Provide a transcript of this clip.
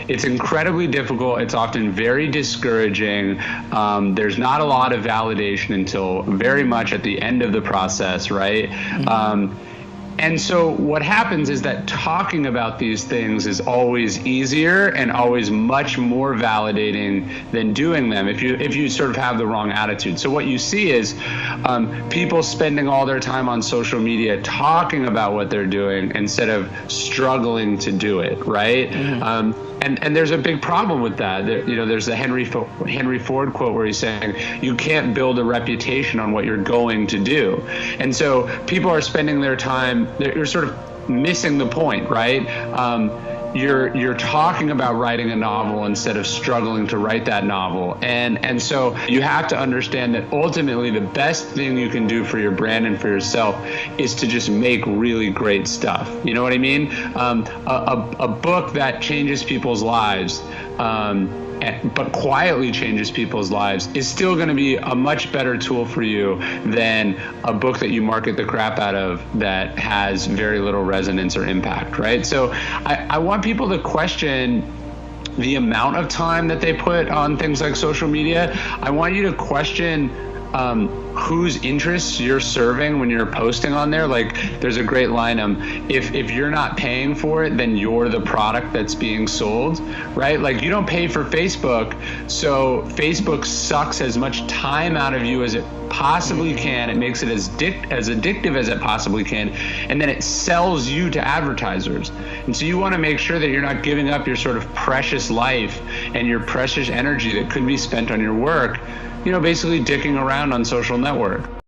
it's incredibly difficult. It's often very discouraging. There's not a lot of validation until very much at the end of the process, right? And so what happens is that talking about these things is always easier and always much more validating than doing them if you sort of have the wrong attitude. So what you see is people spending all their time on social media talking about what they're doing instead of struggling to do it, right? And there's a big problem with that. There's the Henry Ford quote where he's saying, you can't build a reputation on what you're going to do. And so people are spending their time, you're sort of missing the point, right? You're talking about writing a novel instead of struggling to write that novel. And so you have to understand that ultimately the best thing you can do for your brand and for yourself is to just make really great stuff. You know what I mean? A book that changes people's lives, but quietly changes people's lives, is still going to be a much better tool for you than a book that you market the crap out of that has very little resonance or impact, right? So I want people to question the amount of time that they put on things like social media. I want you to question whose interests you're serving when you're posting on there. Like, there's a great line, if you're not paying for it, then you're the product that's being sold, right? Like, you don't pay for Facebook, so Facebook sucks as much time out of you as it possibly can. It makes it as addictive as it possibly can, and then it sells you to advertisers. And so you want to make sure that you're not giving up your sort of precious life and your precious energy that could be spent on your work, basically dicking around on social network.